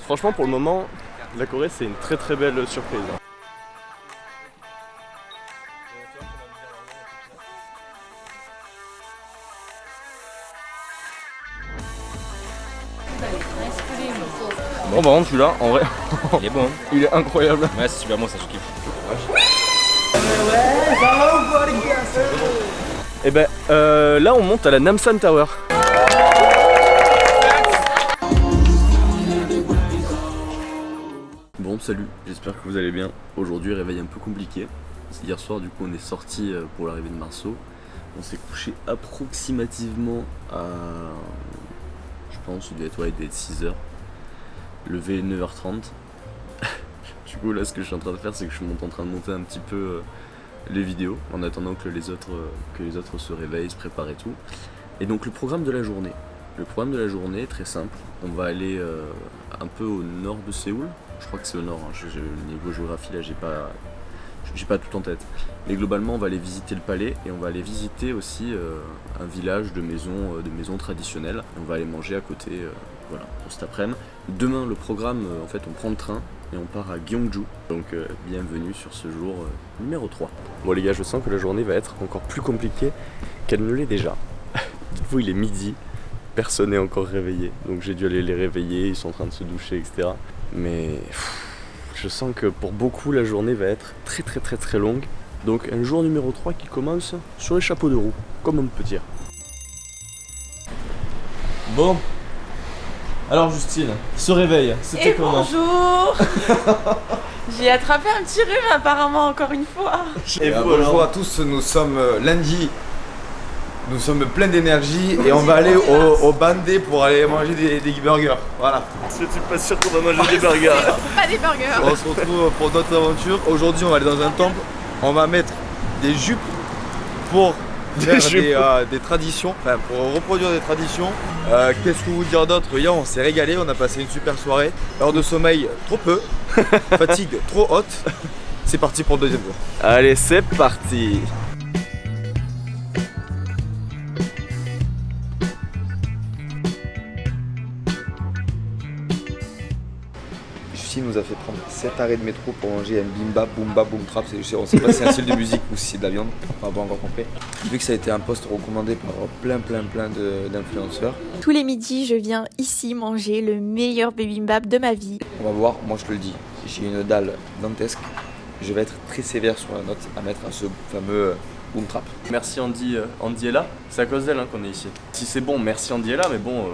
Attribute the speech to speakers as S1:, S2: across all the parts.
S1: Franchement, pour le moment, la Corée, c'est une très très belle surprise. Bon, par contre, celui-là, en vrai,
S2: Il est bon.
S1: il est incroyable.
S2: Ouais, c'est super bon, ça je kiffe.
S1: Et ben, là, on monte à la Namsan Tower. Bon, salut, j'espère que vous allez bien. Aujourd'hui, réveil un peu compliqué. Hier soir, du coup, on est sorti pour l'arrivée de Marceau. On s'est couché approximativement à. Je pense, il devait être 6h. Levé 9h30. Du coup, là, ce que je suis en train de faire, c'est que je suis en train de monter un petit peu les vidéos en attendant que les autres se réveillent, se préparent et tout. Et donc, le programme de la journée. Le programme de la journée est très simple. On va aller un peu au nord de Séoul. Je crois que c'est au nord. Hein. Niveau géographie, là, j'ai pas tout en tête. Mais globalement, on va aller visiter le palais et on va aller visiter aussi un village de maisons traditionnelles. On va aller manger à côté. Voilà, pour cet après-midi. Demain, le programme, en fait, on prend le train et on part à Gyeongju. Donc, bienvenue sur ce jour numéro 3. Bon, les gars, je sens que la journée va être encore plus compliquée qu'elle ne l'est déjà. Vous, il est midi, personne n'est encore réveillé. Donc, j'ai dû aller les réveiller, ils sont en train de se doucher, etc. Mais je sens que pour beaucoup, la journée va être très, très, très, très longue. Donc, un jour numéro 3 qui commence sur les chapeaux de roue, comme on peut dire.
S3: Bon. Alors Justine, ce réveil, c'était comment?
S4: Bonjour. J'ai attrapé un petit rhume apparemment encore une fois.
S3: Et vous,
S5: bonjour à tous, nous sommes lundi, nous sommes pleins d'énergie et on va aller au Bandé pour aller manger des burgers. Voilà.
S1: Je suis pas sûr qu'on va manger des burgers.
S4: Pas des burgers.
S5: On se retrouve pour notre aventure. Aujourd'hui on va aller dans un temple, on va mettre des jupes pour faire des traditions, enfin pour reproduire des traditions. Qu'est-ce que vous dire d'autre? Hier on s'est régalé, on a passé une super soirée. Heure de sommeil trop peu, fatigue trop haute. C'est parti pour le deuxième jour.
S1: Allez, c'est parti.
S5: Justine nous a fait prendre 7 arrêts de métro pour manger un bimba, boomba, boom trap. On sait pas si c'est un style de musique ou si c'est de la viande, on va pas encore compris. Vu que ça a été un poste recommandé par plein d'influenceurs.
S4: Tous les midis, je viens ici manger le meilleur bibimbap de ma vie.
S5: On va voir, moi je te le dis, j'ai une dalle dantesque. Je vais être très sévère sur la note à mettre à ce fameux boom trap.
S1: Merci Andy est là. C'est à cause d'elle qu'on est ici. Si c'est bon, merci Andy est là, mais bon,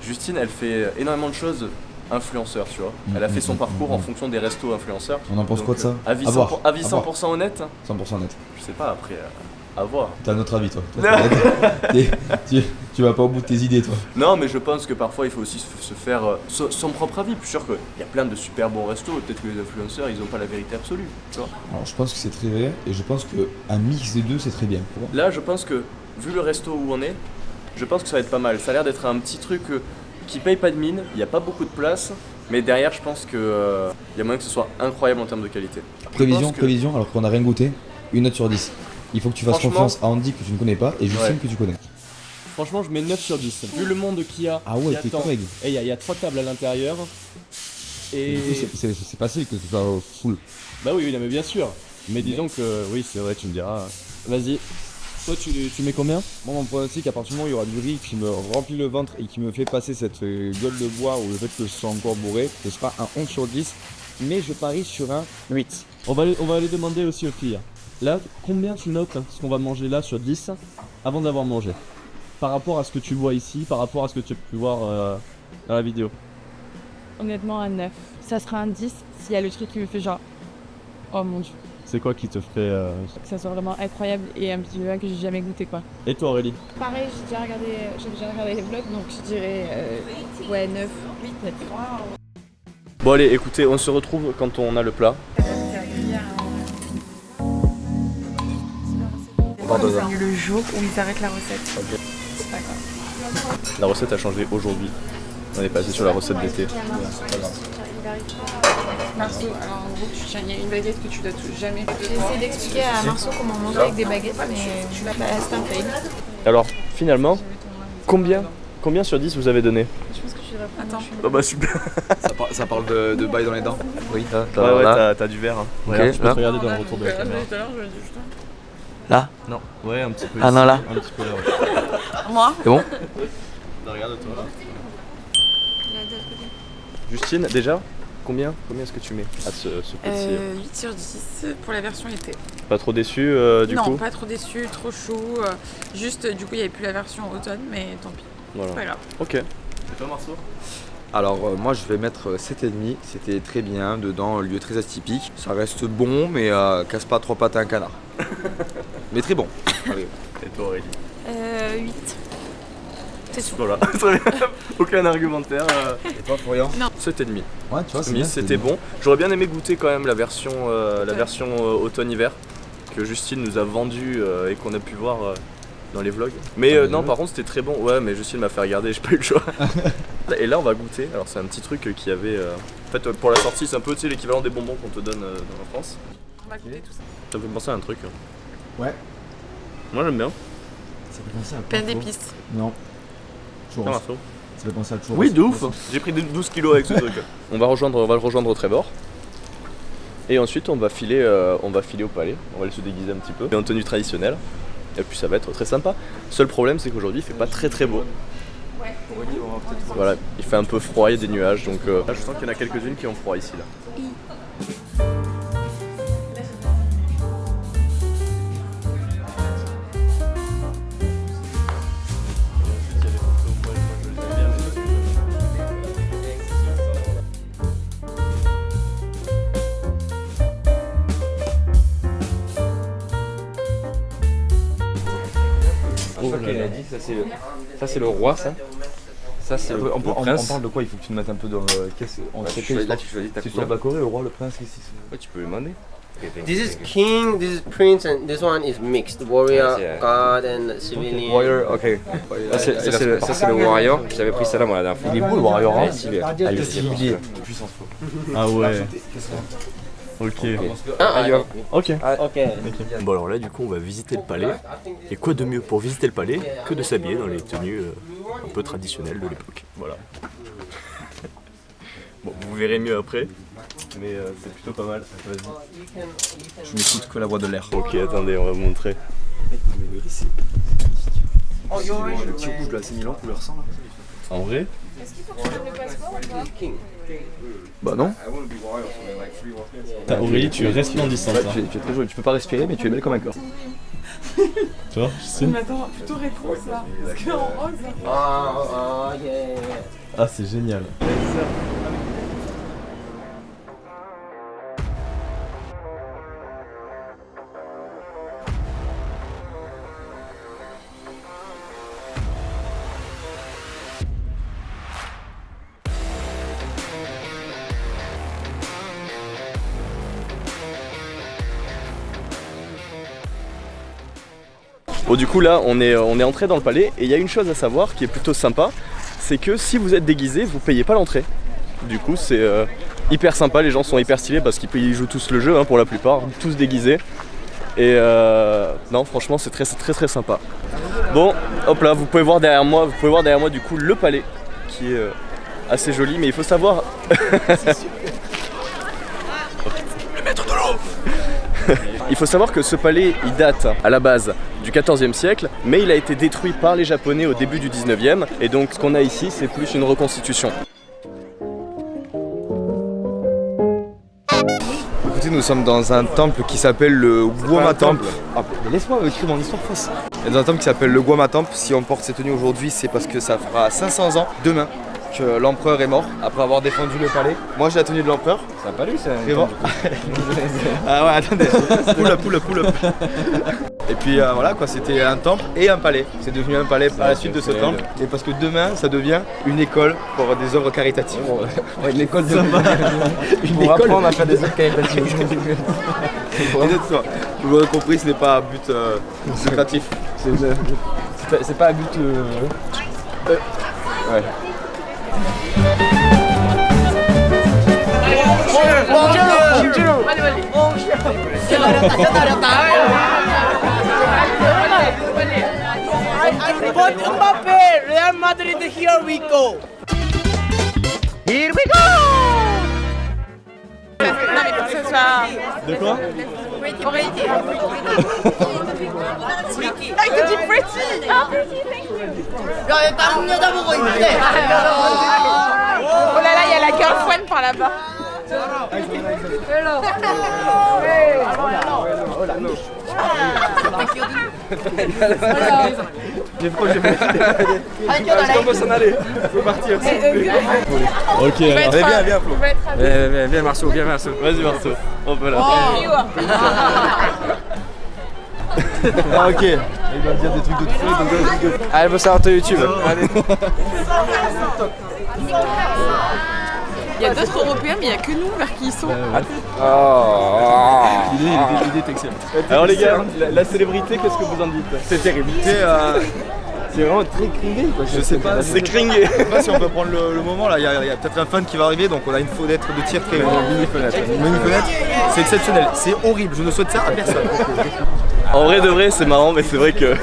S1: Justine, elle fait énormément de choses. Influenceur, tu vois. Elle a fait son parcours en fonction des restos influenceurs.
S3: On en pense quoi de ça?
S1: Avis 100% honnête?
S3: 100% net.
S1: Je sais pas, après, à voir.
S3: T'as un autre avis toi. Tu vas pas au bout de tes idées toi.
S1: Non, mais je pense que parfois il faut aussi se faire son propre avis. Puis sûr qu'il y a plein de super bons restos. Peut-être que les influenceurs ils ont pas la vérité absolue, tu vois.
S3: Alors je pense que c'est très vrai et je pense qu'un mix des deux c'est très bien.
S1: Là, je pense que, vu le resto où on est, je pense que ça va être pas mal. Ça a l'air d'être un petit truc qui paye pas de mine, il n'y a pas beaucoup de place, mais derrière je pense qu'il y a moyen que ce soit incroyable en termes de qualité.
S3: Prévision, alors qu'on n'a rien goûté, une note sur 10. Il faut que tu fasses confiance à Andy que tu ne connais pas et Justine que tu connais.
S6: Franchement, je mets 9 sur 10. Vu le monde qu'il y a,
S3: ah ouais, t'es correct.
S6: Et il y a 3 tables à l'intérieur. Et
S3: c'est facile que ce soit full.
S6: Bah oui, mais bien sûr. Mais disons que oui, c'est vrai, tu me diras. Vas-y. Toi, tu mets combien?
S3: Moi, mon pronostic, à partir du moment où il y aura du riz qui me remplit le ventre et qui me fait passer cette gueule de bois ou le fait que je sois encore bourré, ce sera un 11 sur 10. Mais je parie sur un 8.
S6: On va aller demander aussi aux filles. Là, combien tu notes ce qu'on va manger là sur 10 avant d'avoir mangé? Par rapport à ce que tu vois ici, par rapport à ce que tu as pu voir dans la vidéo.
S7: Honnêtement, un 9. Ça sera un 10 s'il y a le truc qui me fait genre, oh mon dieu.
S6: C'est quoi qui te ferait
S7: Que ça soit vraiment incroyable et un petit vin que j'ai jamais goûté quoi.
S6: Et toi Aurélie?
S7: Pareil, j'ai déjà regardé les vlogs donc je dirais 9, 8 peut-être.
S1: Bon allez, écoutez, on se retrouve quand on a le plat.
S4: Le jour où ils arrêtent la recette.
S1: Okay.
S4: C'est pas grave.
S1: La recette a changé aujourd'hui. On est passé sur la recette d'été.
S7: Marceau, alors en gros, il y a une baguette que tu dois jamais.
S4: J'ai essayé d'expliquer à Marceau comment manger avec des baguettes, mais c'est un fail.
S1: Alors, finalement, combien sur 10 vous avez donné?
S7: Je pense que tu
S4: Attends.
S1: Oh bah super.
S5: Ça parle de bail dans les dents. Oui,
S1: t'as du verre. Hein.
S6: Regarde, tu peux te regarder dans le retour de la caméra.
S5: Là?
S6: Non, ouais, un petit peu.
S5: Ah
S6: ici,
S5: non, là.
S6: Un petit peu là, ouais.
S4: Moi
S5: C'est bon?
S1: Regarde-toi. Justine, déjà, combien est-ce que tu mets à ce petit
S4: 8 sur 10 pour la version été.
S1: Pas trop déçu du
S4: non,
S1: coup?
S4: pas trop déçu, trop chaud. Juste, du coup, il n'y avait plus la version automne, mais tant pis.
S1: Voilà.
S4: C'est pas grave.
S1: Ok. Et toi, Marceau?
S5: Alors moi je vais mettre 7,5, c'était très bien, dedans lieu très atypique. Ça reste bon mais casse pas 3 pattes à un canard. Mais très bon.
S1: Et toi, Aurélie?
S4: 8. C'est sûr.
S1: Voilà, très bien. Aucun argumentaire.
S5: Et toi Florian?
S4: Non.
S1: 7,5.
S3: Ouais, tu vois, c'est bien,
S1: C'était bon. J'aurais bien aimé goûter quand même la version, automne-hiver que Justine nous a vendue et qu'on a pu voir dans les vlogs. Mais non, par contre, c'était très bon. Ouais, mais Justine m'a fait regarder, j'ai pas eu le choix. Et là, on va goûter. Alors, c'est un petit truc qu'il y avait. En fait, pour la sortie, c'est un peu l'équivalent des bonbons qu'on te donne dans la France.
S4: On va goûter tout ça.
S1: Ça me fait penser à un truc.
S3: Ouais.
S1: Moi, j'aime bien.
S3: Ça fait penser à
S4: Plein
S3: quoi,
S4: d'épices.
S3: Non.
S1: Ah,
S3: Churros.
S1: Marceau.
S3: Ça fait penser à churros.
S1: Oui, de ouf. J'ai pris 12 kilos avec ce truc. On va le rejoindre au Trébor. Et ensuite, on va filer au palais. On va aller se déguiser un petit peu. En tenue traditionnelle. Et puis ça va être très sympa. Seul problème, c'est qu'aujourd'hui, il fait pas très très beau. Voilà, il fait un peu froid, il y a des nuages. Donc là, je sens qu'il y en a quelques-unes qui ont froid ici. Là.
S2: Ça c'est le roi, ça. Ça c'est le
S3: On
S2: prince.
S3: parle de quoi? Il faut que tu nous mettes un peu dans le. Qu'est-ce
S2: Tu choisis ta
S3: C'est sur
S2: couleur.
S3: Bacoré, le roi, le prince, qu'est-ce que c'est?
S2: Ouais, tu peux lui demander.
S8: This is king, this is prince, and this one is mixed. Warrior,
S2: Yeah.
S8: god, and civilian.
S3: Warrior, ok.
S2: Ça c'est le warrior. J'avais pris ça là moi la dernière fois.
S3: Il est beau le warrior, hein?
S2: Ouais, stylé.
S3: Ah, il est stylé. Puissance.
S6: Ah ouais. Ok. Ok.
S8: Okay.
S1: Bon alors là du coup on va visiter le palais. Et quoi de mieux pour visiter le palais que de s'habiller dans les tenues un peu traditionnelles de l'époque. Voilà. Bon, vous verrez mieux après. Mais c'est plutôt pas mal. Vas-y.
S5: Je n'écoute que la voix de l'air.
S1: Ok, attendez, on va vous montrer.
S5: Le petit rouge de la Milan couleur sang là.
S1: En vrai?
S5: Bah non.
S6: Aurélie, tu es resplendissante.
S5: Ouais,
S6: hein.
S5: tu es très jolie, tu peux pas respirer mais tu es belle comme un corps.
S6: Tu vois, Justine?
S4: Mais attends, plutôt réponse là. Parce qu'en rose.
S8: Yeah.
S6: Ah, c'est génial.
S1: Bon du coup là on est entré dans le palais et il y a une chose à savoir qui est plutôt sympa, c'est que si vous êtes déguisé vous payez pas l'entrée. Du coup c'est hyper sympa, les gens sont hyper stylés parce qu'ils jouent tous le jeu hein, pour la plupart, tous déguisés. Et non franchement c'est très sympa. Bon hop là vous pouvez voir derrière moi du coup le palais qui est assez joli, mais il faut savoir. Le maître de l'eau. Il faut savoir que ce palais, il date à la base du XIVe siècle, mais il a été détruit par les Japonais au début du XIXe, et donc ce qu'on a ici, c'est plus une reconstitution.
S5: Écoutez, nous sommes dans un temple qui s'appelle le Guoma Temple. Ah, mais laisse-moi écrire mon histoire fausse. Il y a dans un temple qui s'appelle le Guoma Temple. Si on porte ces tenues aujourd'hui, c'est parce que ça fera 500 ans demain que l'empereur est mort après avoir défendu le palais. Moi j'ai la tenue de l'empereur.
S2: Ça a pas lu ça.
S5: Et bon. Ah ouais, attendez. Pull up. Et puis voilà quoi, c'était un temple et un palais. C'est devenu un palais à la suite de ce temple. Et parce que demain ça devient une école pour des œuvres caritatives. Ouais, une école de.
S2: Pour apprendre à faire des œuvres caritatives.
S5: Exactement. Vous l'aurez compris, ce n'est pas à but lucratif.
S2: C'est pas à but. Ouais.
S9: Mbappé, Real Madrid, here we go.
S4: De
S6: quoi?
S4: Pretty. Ah, il te dit pretty. Oh là là, il y a la girlfriend par là-bas.
S5: J'ai trop j'ai fait. Est-ce qu'on peut s'en aller? Faut partir.
S6: Ok, alors.
S5: Allez, viens, Flo.
S2: Viens Marceau, viens Marceau.
S5: Vas-y, Marceau. Hop là. Ah, ok. Il va me dire des trucs de fou, donc
S2: Allez, faut savoir ton YouTube. Allez.
S4: Il y a d'autres Européens, mais il n'y a que nous vers qui ils sont.
S5: L'idée est excellente. Alors les gars, la célébrité, qu'est-ce que vous en dites? C'est terrible. C'est vraiment très cringé quoi. Je sais pas, c'est cringé. Je sais pas si on peut prendre le moment là, il y a peut-être un fan qui va arriver, donc on a une fenêtre de tir très mini fenêtre. Une mini fenêtre, c'est exceptionnel, c'est horrible, je ne souhaite ça à personne. En vrai de vrai c'est marrant, mais c'est vrai que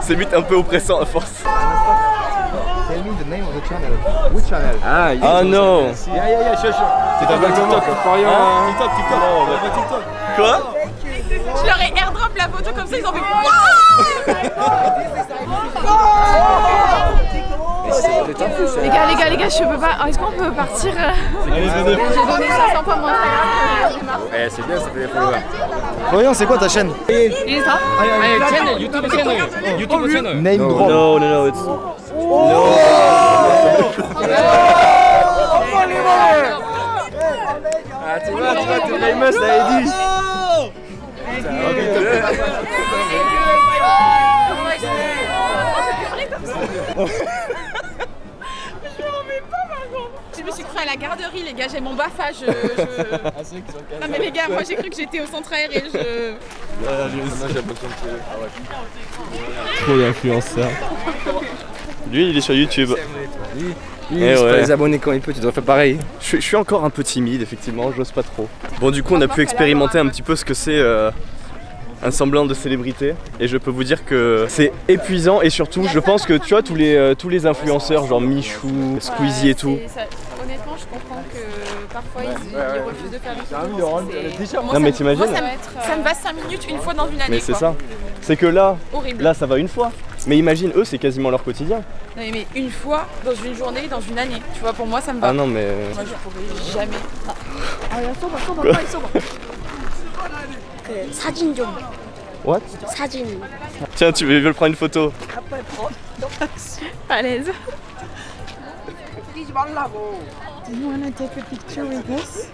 S5: c'est vite un peu oppressant à force.
S2: Ah
S5: non. C'est un blague TikTok.
S2: TikTok.
S5: Non, on va pas TikTok. Quoi?
S4: Je leur ai airdrop la photo comme ça, ils ont fait. Les gars, je peux pas. Est-ce qu'on peut partir?
S6: Allez,
S4: J'ai donné 500 fois mon Instagram.
S2: Eh, c'est bien, ça fait des followers.
S5: Voyons, c'est quoi ta chaîne?
S4: Insta?
S2: YouTube channel.
S5: Name drop. No, it's... Ah, tu vois, t'es famous, ça a dit.
S4: Je me suis cru à la garderie, les gars, j'ai mon BAFA, Non mais les gars, moi j'ai cru que j'étais au centre aéré,
S6: Trop d'influenceurs.
S5: Lui, il est sur YouTube.
S2: C'est pas les abonnés quand il peut, tu dois faire pareil.
S5: Je suis encore un peu timide, effectivement, j'ose pas trop. Bon, du coup, on a pu expérimenter un petit peu ce que c'est un semblant de célébrité. Et je peux vous dire que c'est épuisant. Et surtout, je pense que tu vois, tous les influenceurs, genre Michou, Squeezie et tout.
S4: Honnêtement, je comprends que parfois ils refusent de faire des photos.
S5: Non, mais t'imagines?
S4: Ça me va 5 minutes une fois dans une année.
S5: Mais c'est ça. C'est que là,
S4: Horrible.
S5: là, ça va une fois. Mais imagine, eux, c'est quasiment leur quotidien.
S4: Non mais une fois, dans une journée, dans une année. Tu vois, pour moi, ça me va.
S5: Ah non, mais...
S4: Moi, je pourrais jamais.
S9: 사진 좀.
S5: What?
S9: 사진.
S5: Tiens, tu veux prendre une photo?
S4: À l'aise.
S9: Do you wanna take a picture with us?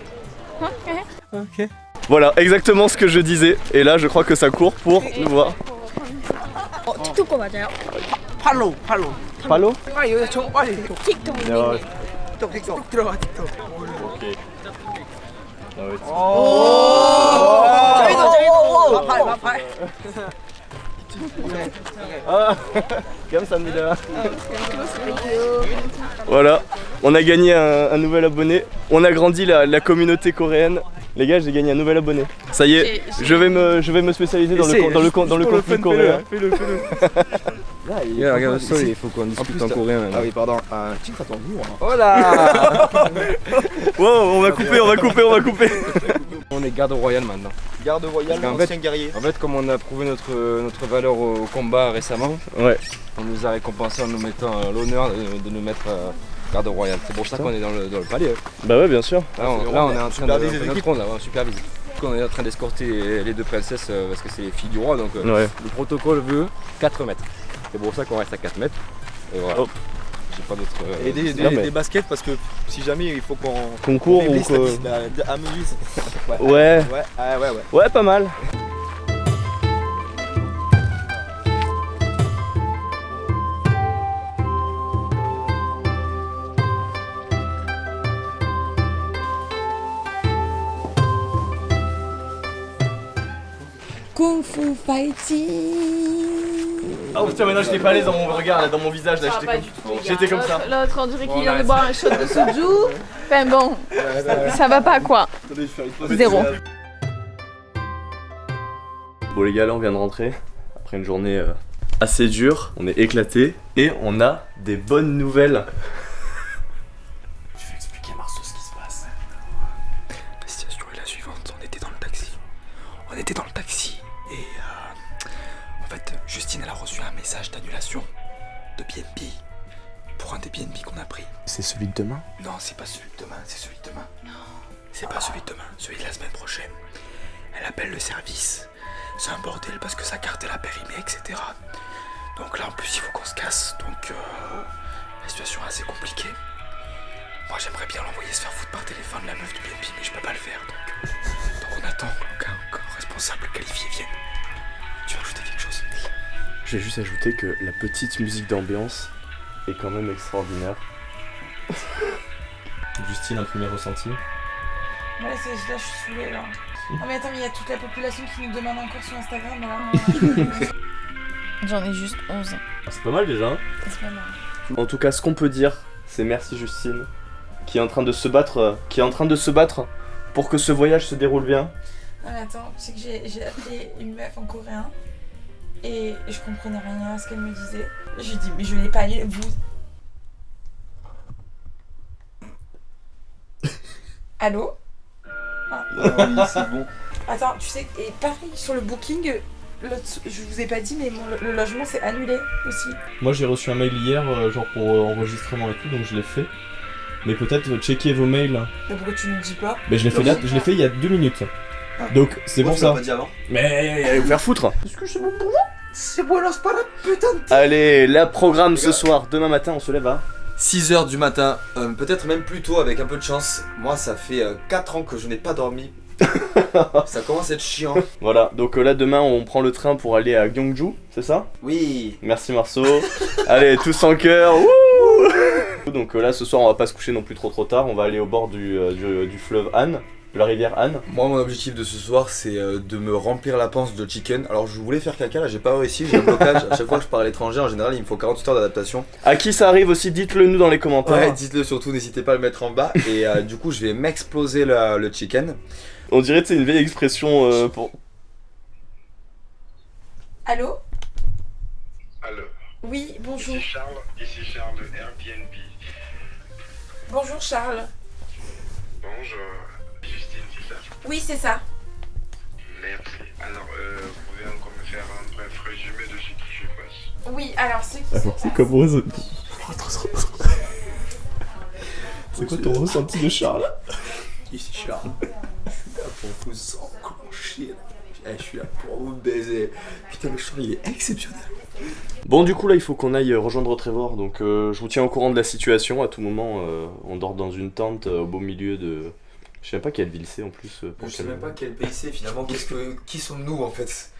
S5: Ok. Voilà, exactement ce que je disais. Et là, je crois que ça court pour nous voir.
S9: 틱톡 거 맞아요?
S5: Palo?
S9: 틱톡
S5: No.
S9: 있네.
S5: 틱톡
S9: 들어가 틱톡.
S5: Okay. No, it's...
S9: 저희도 마팔.
S5: Ah, comme ça, Mila. Voilà, on a gagné un nouvel abonné. On a grandi la communauté coréenne. Les gars, j'ai gagné un nouvel abonné. Ça y est, je vais me spécialiser dans le contenu coréen. Fais-le.
S2: Yeah, regarde le sol, il faut qu'on discute en coréen.
S5: Ah oui, pardon.
S2: Oh là.
S5: Wow, on va couper.
S2: On est garde royale maintenant.
S5: Garde royale, ancien guerrier.
S2: En fait, comme on a prouvé notre valeur au combat récemment,
S5: ouais,
S2: on nous a récompensé en nous mettant l'honneur de nous mettre garde royale. C'est pour ça qu'on est dans le palais.
S5: Bah ouais, bien sûr.
S2: Là, on est en train de notre ronde, on supervise. On est en train d'escorter les deux princesses parce que c'est les filles du roi, donc le protocole veut 4 mètres. C'est pour ça qu'on reste à 4 mètres. Et voilà. Hop. J'ai pas d'autres.
S5: Et des baskets parce que si jamais il faut qu'on court ou que. Ouais. Ouais, pas mal.
S4: Kung Fu Fighting.
S5: Oh putain, mais non, j'étais pas à l'aise dans mon regard, là, dans mon visage, là, j'étais comme ça.
S4: L'autre, on dirait qu'il vient de boire un shot de soju. Enfin bon, ça va pas quoi. Zéro.
S5: Bon les gars, là on vient de rentrer après une journée assez dure, on est éclaté et on a des bonnes nouvelles. Je vais expliquer à Marceau ce qui se passe. La situation est la suivante, on était
S1: C'est celui de demain?
S10: Non, c'est pas celui de demain, c'est celui de demain. Non. C'est pas celui de demain, celui de la semaine prochaine. Elle appelle le service. C'est un bordel parce que sa carte elle a périmé, etc. Donc là en plus il faut qu'on se casse. Donc la situation est assez compliquée. Moi j'aimerais bien l'envoyer se faire foutre par téléphone la meuf du BNP, mais je peux pas le faire. Donc on attend qu'un responsable qualifié vienne. Tu veux ajouter quelque chose?
S1: Je vais juste ajouter que la petite musique d'ambiance est quand même extraordinaire.
S6: Justine, un premier ressenti?
S4: Ouais, là je suis saoulée là. Oh mais attends, mais il y a toute la population qui nous demande encore sur Instagram là.
S7: J'en ai juste 11.
S6: C'est pas mal déjà. Hein.
S7: C'est pas mal.
S1: En tout cas, ce qu'on peut dire, c'est merci Justine, qui est en train de se battre, pour que ce voyage se déroule bien.
S4: Non mais attends, tu sais que j'ai appelé une meuf en coréen et je comprenais rien à ce qu'elle me disait. Je lui ai dit mais je n'ai pas allé vous. Allô? Ah.
S1: Oui, c'est bon.
S4: Attends, tu sais, et pareil sur le booking, je vous ai pas dit, mais le logement s'est annulé aussi.
S6: Moi j'ai reçu un mail hier, genre pour enregistrement et tout, donc je l'ai fait. Mais peut-être checker vos mails.
S4: Mais pourquoi tu ne dis pas?
S6: Mais je l'ai fait là, je l'ai fait il y a 2 minutes. Donc c'est bon ça.
S5: Pas dit avant.
S1: Mais allez vous faire foutre.
S10: Est-ce que c'est bon pour vous? C'est bon, lance pas la putain de...
S1: Allez, la programme ce soir. Demain matin, on se lève à
S5: 6h du matin, peut-être même plus tôt avec un peu de chance. Moi ça fait 4 ans que je n'ai pas dormi. Ça commence à être chiant.
S1: Voilà, donc là demain on prend le train pour aller à Gyeongju, c'est ça?
S5: Oui.
S1: Merci Marceau. Allez, tous en cœur. Donc là ce soir on va pas se coucher non plus trop tard, on va aller au bord du fleuve Han, de la rivière Han.
S5: Moi mon objectif de ce soir c'est de me remplir la panse de chicken. Alors je voulais faire caca là, j'ai pas réussi, j'ai un blocage. À chaque fois que je pars à l'étranger en général il me faut 48 heures d'adaptation.
S1: À qui ça arrive aussi, dites-le nous dans les commentaires.
S5: Ouais, dites-le surtout, n'hésitez pas à le mettre en bas. Et du coup je vais m'exploser le chicken.
S1: On dirait que c'est une vieille expression pour...
S4: Allô?
S11: Allô?
S4: Oui, bonjour.
S11: Ici Charles de Airbnb.
S4: Bonjour Charles.
S11: Bonjour, Justine, c'est ça?
S4: Oui, c'est ça.
S11: Merci. Alors, vous pouvez encore me faire un bref résumé de ce qui se passe?
S4: Oui, alors ce qui se passe...
S6: Comment ça... C'est quoi ton ressenti de Charles?
S5: Ici Charles. Je suis là pour vous enclencher. Je suis là pour vous baiser. Putain, le Charles il est exceptionnel.
S1: Bon du coup là il faut qu'on aille rejoindre Trevor, donc je vous tiens au courant de la situation. À tout moment on dort dans une tente au beau milieu de... Je sais même pas quelle ville c'est en plus.
S5: Je sais même pas quel pays c'est finalement, qui sommes-nous en fait?